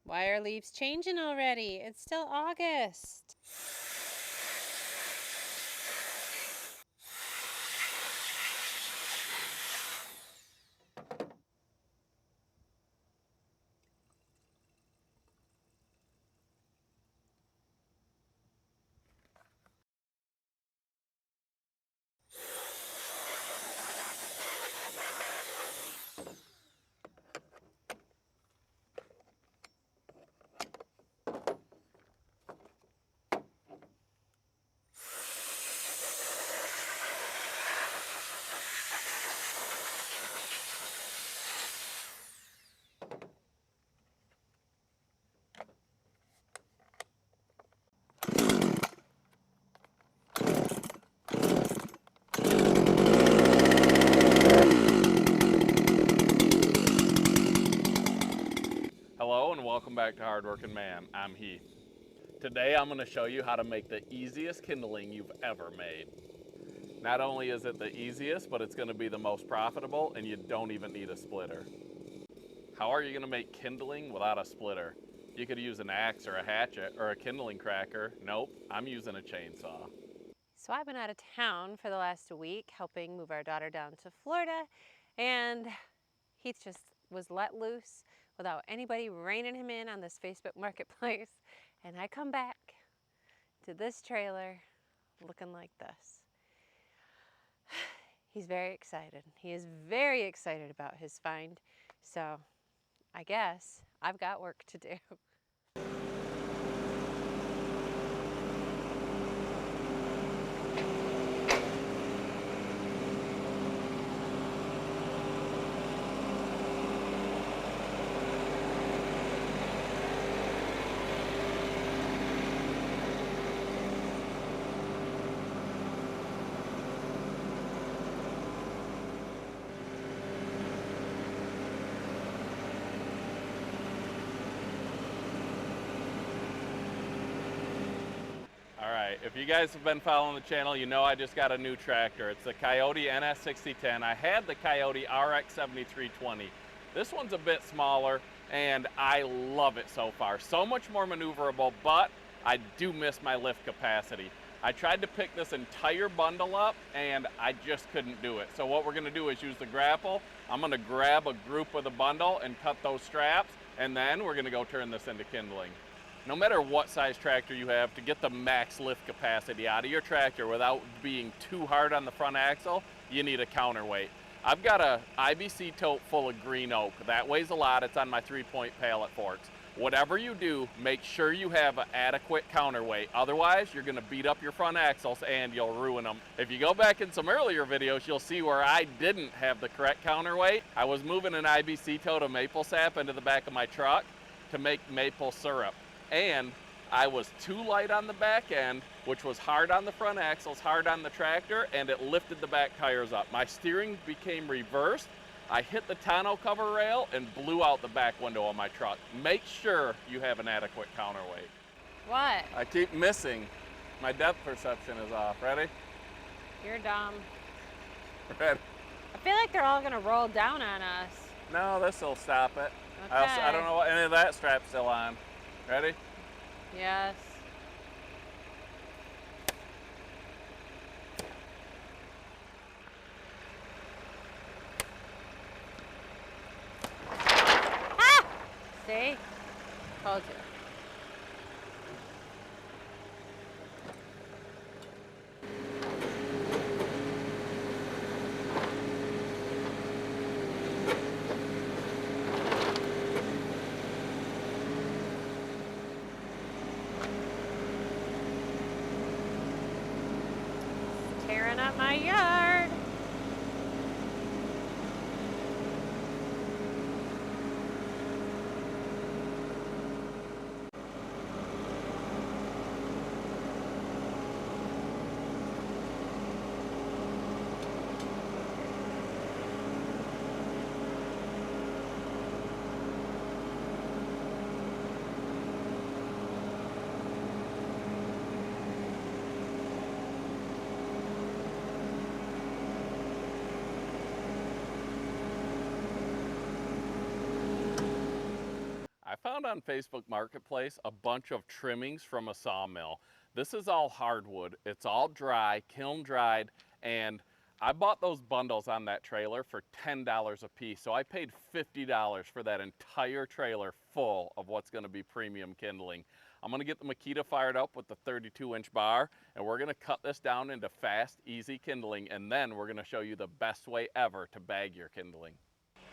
Why are leaves changing already? It's still August. Hello and welcome back to Hardworking Man. I'm Heath. Today I'm going to show you how to make the easiest kindling you've ever made. Not only is it the easiest, but it's going to be the most profitable and you don't even need a splitter. How are you going to make kindling without a splitter? You could use an axe or a hatchet or a kindling cracker. Nope, I'm using a chainsaw. So I've been out of town for the last week helping move our daughter down to Florida, and Heath just was let loose without anybody reining him in on this Facebook marketplace. And I come back to this trailer looking like this. He's very excited. He is very excited about his find. So I guess I've got work to do. Alright, if you guys have been following the channel, you know I just got a new tractor. It's the Coyote NS6010. I had the Coyote RX7320. This one's a bit smaller and I love it so far. So much more maneuverable, but I do miss my lift capacity. I tried to pick this entire bundle up and I just couldn't do it. So what we're gonna do is use the grapple. I'm gonna grab a group of the bundle and cut those straps, and then we're gonna go turn this into kindling. No matter what size tractor you have, to get the max lift capacity out of your tractor without being too hard on the front axle, you need a counterweight. I've got a IBC tote full of green oak. That weighs a lot. It's on my 3-point pallet forks. Whatever you do, make sure you have an adequate counterweight. Otherwise, you're gonna beat up your front axles and you'll ruin them. If you go back in some earlier videos, you'll see where I didn't have the correct counterweight. I was moving an IBC tote of maple sap into the back of my truck to make maple syrup. And I was too light on the back end, which was hard on the front axles, hard on the tractor, and it lifted the back tires up. My steering became reversed. I hit the tonneau cover rail and blew out the back window of my truck. Make sure you have an adequate counterweight. What? I keep missing. My depth perception is off. Ready? You're dumb. Ready? I feel like they're all gonna roll down on us. No, this will stop it. Okay. I don't know what any of that strap's still on. Ready? Yes. Ah! See? Told you. Tearing up my yard. found on Facebook Marketplace a bunch of trimmings from a sawmill. This is all hardwood. It's all dry, kiln dried, and I bought those bundles on that trailer for $10 a piece. So I paid $50 for that entire trailer full of what's gonna be premium kindling. I'm gonna get the Makita fired up with the 32-inch bar, and we're gonna cut this down into fast, easy kindling, and then we're gonna show you the best way ever to bag your kindling.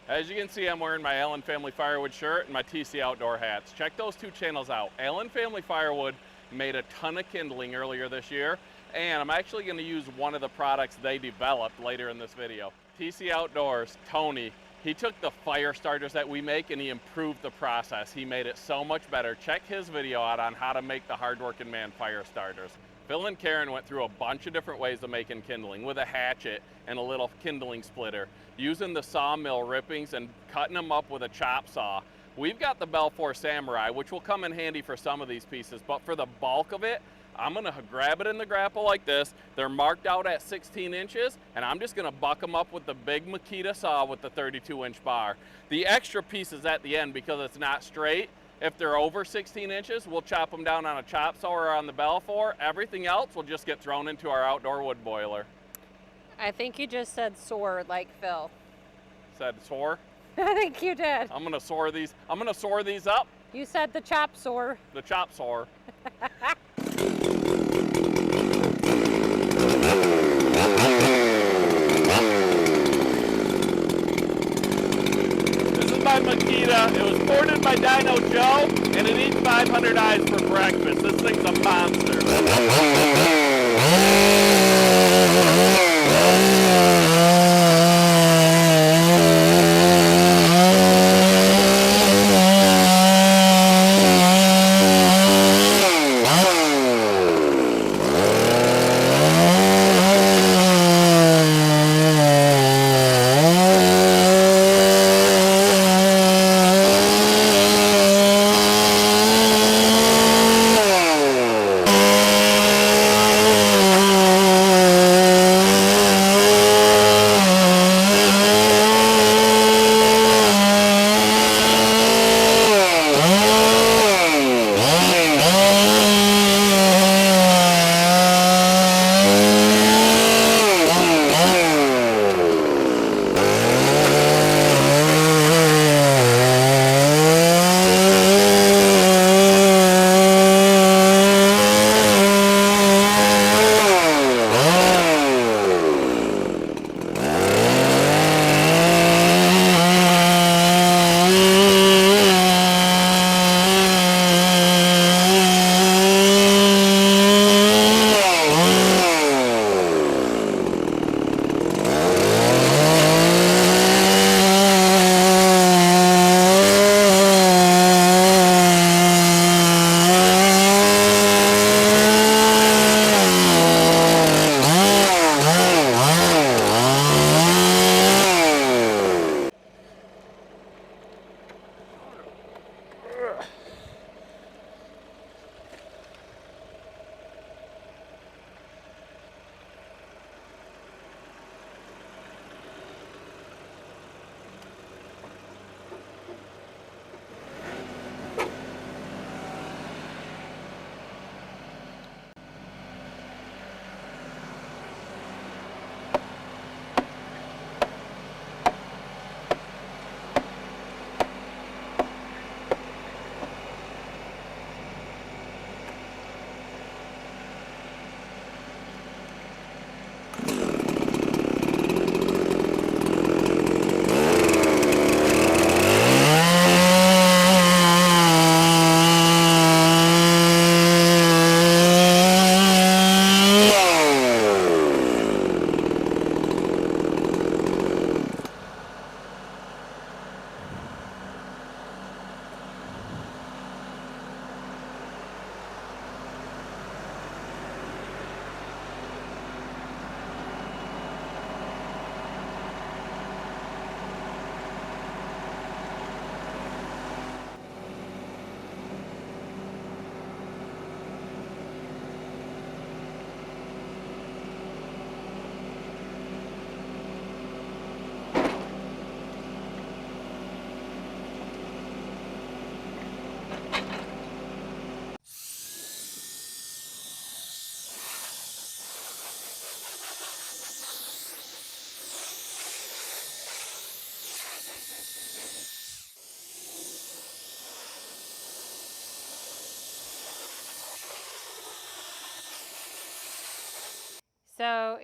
As you can see, I'm wearing my Allen Family Firewood shirt and my TC Outdoor hats. Check those two channels out. Allen Family Firewood made a ton of kindling earlier this year, and I'm actually going to use one of the products they developed later in this video. TC Outdoors, Tony, he took the fire starters that we make and he improved the process. He made it so much better. Check his video out on how to make the hardworking man fire starters. Phil and Karen went through a bunch of different ways of making kindling with a hatchet and a little kindling splitter, using the sawmill rippings and cutting them up with a chop saw. We've got the Belfour Samurai, which will come in handy for some of these pieces, but for the bulk of it, I'm gonna grab it in the grapple like this. They're marked out at 16 inches, and I'm just gonna buck them up with the big Makita saw with the 32-inch bar. The extra pieces at the end, because it's not straight, if they're over 16 inches, we'll chop them down on a chop saw or on the Belfour. Everything else will just get thrown into our outdoor wood boiler. I think you just said soar like Phil. Said soar? I think you did. I'm gonna soar these. I'm gonna soar these up. You said the chop soar. The chop soar. By Makita. It was ported by Dino Joe, and it eats 500 eyes for breakfast. This thing's a monster.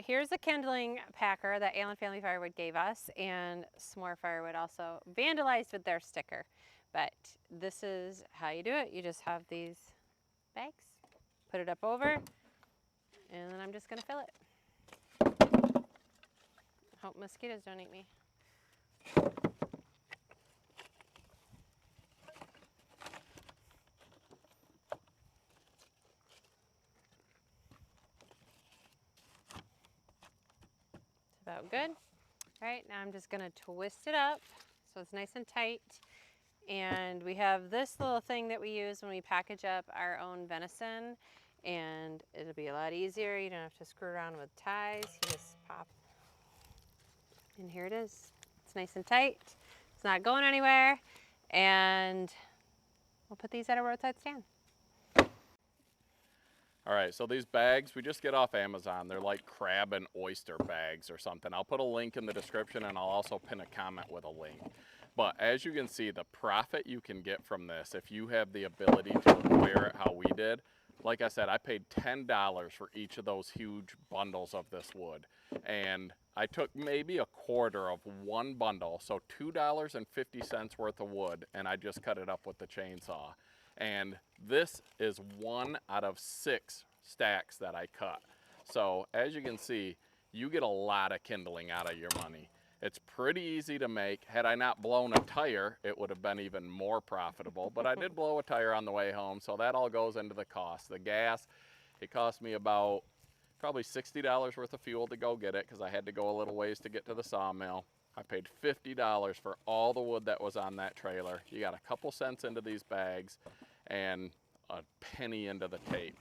here's the kindling packer that Allen Family Firewood gave us, and S'more Firewood also vandalized with their sticker. But this is how you do it. You just have these bags, put it up over, and then I'm just gonna fill it. Hope mosquitoes don't eat me. It's about good. All right, now I'm just gonna twist it up so it's nice and tight. And we have this little thing that we use when we package up our own venison, and it'll be a lot easier. You don't have to screw around with ties. You just pop. And here it is. It's nice and tight. It's not going anywhere. And we'll put these at a roadside stand. All right, so these bags we just get off Amazon. They're like crab and oyster bags or something. I'll put a link in the description, and I'll also pin a comment with a link. But as you can see, the profit you can get from this, if you have the ability to acquire it how we did, like I said, I paid $10 for each of those huge bundles of this wood. And I took maybe a quarter of one bundle, so $2.50 worth of wood, and I just cut it up with the chainsaw. And this is 1 out of 6 stacks that I cut. So as you can see, you get a lot of kindling out of your money. It's pretty easy to make. Had I not blown a tire, it would have been even more profitable, but I did blow a tire on the way home, so that all goes into the cost. The gas, it cost me about probably $60 worth of fuel to go get it, because I had to go a little ways to get to the sawmill. I paid $50 for all the wood that was on that trailer. You got a couple cents into these bags and a penny into the tape.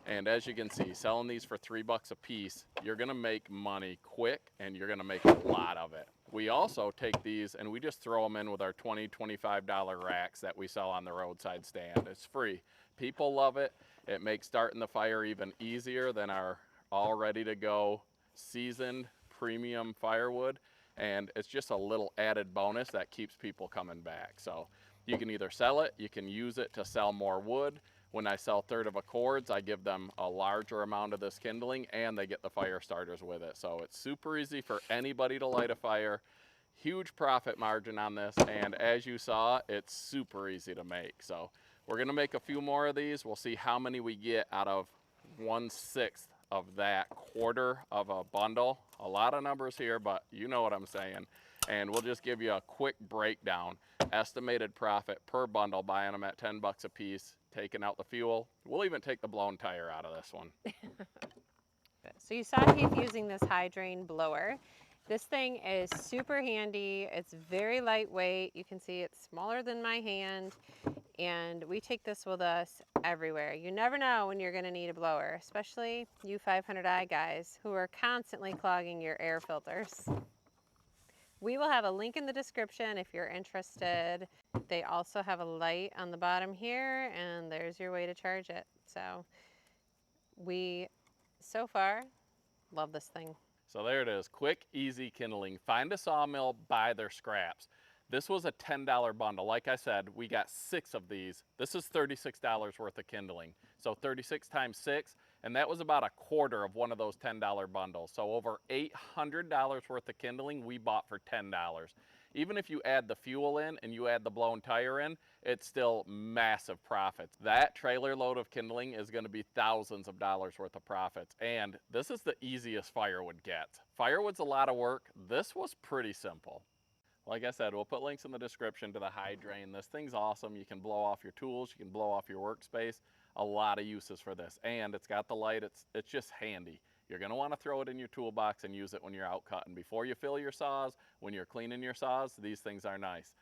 And as you can see, selling these for $3 a piece, you're gonna make money quick, and you're gonna make a lot of it. We also take these and we just throw them in with our $20, $25 racks that we sell on the roadside stand. It's free. People love it. It makes starting the fire even easier than our all ready to go seasoned premium firewood. And it's just a little added bonus that keeps people coming back. So you can either sell it, you can use it to sell more wood. When I sell third of accords, I give them a larger amount of this kindling, and they get the fire starters with it. So it's super easy for anybody to light a fire. Huge profit margin on this, and as you saw, it's super easy to make. So we're gonna make a few more of these. We'll see how many we get out of 1/6 of that quarter of a bundle. A lot of numbers here, but you know what I'm saying. And we'll just give you a quick breakdown. Estimated profit per bundle, buying them at $10 a piece, taking out the fuel. We'll even take the blown tire out of this one. So you saw Heath using this Hydrain Blower. This thing is super handy. It's very lightweight. You can see it's smaller than my hand, and we take this with us everywhere. You never know when you're going to need a blower, especially you 500i guys who are constantly clogging your air filters. We will have a link in the description if you're interested. They also have a light on the bottom here, and there's your way to charge it. So we, so far, love this thing. So there it is, quick, easy kindling. Find a sawmill, buy their scraps. This was a $10 bundle. Like I said, we got 6 of these. This is $36 worth of kindling. So 36 times 6, and that was about a quarter of one of those $10 bundles. So over $800 worth of kindling we bought for $10. Even if you add the fuel in and you add the blown tire in, it's still massive profits. That trailer load of kindling is gonna be thousands of dollars worth of profits. And this is the easiest firewood gets. Firewood's a lot of work. This was pretty simple. Like I said, we'll put links in the description to the Hydrain. This thing's awesome. You can blow off your tools, you can blow off your workspace. A lot of uses for this. And it's got the light, it's just handy. You're gonna wanna throw it in your toolbox and use it when you're out cutting. Before you fill your saws, when you're cleaning your saws, these things are nice.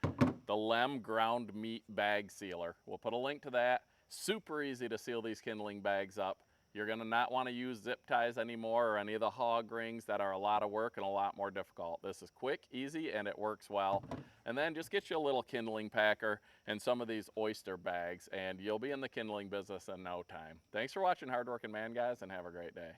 The Lem ground meat bag sealer. We'll put a link to that. Super easy to seal these kindling bags up. You're gonna not wanna use zip ties anymore or any of the hog rings that are a lot of work and a lot more difficult. This is quick, easy, and it works well. And then just get you a little kindling packer and some of these oyster bags, and you'll be in the kindling business in no time. Thanks for watching Hardworking Man, guys, and have a great day.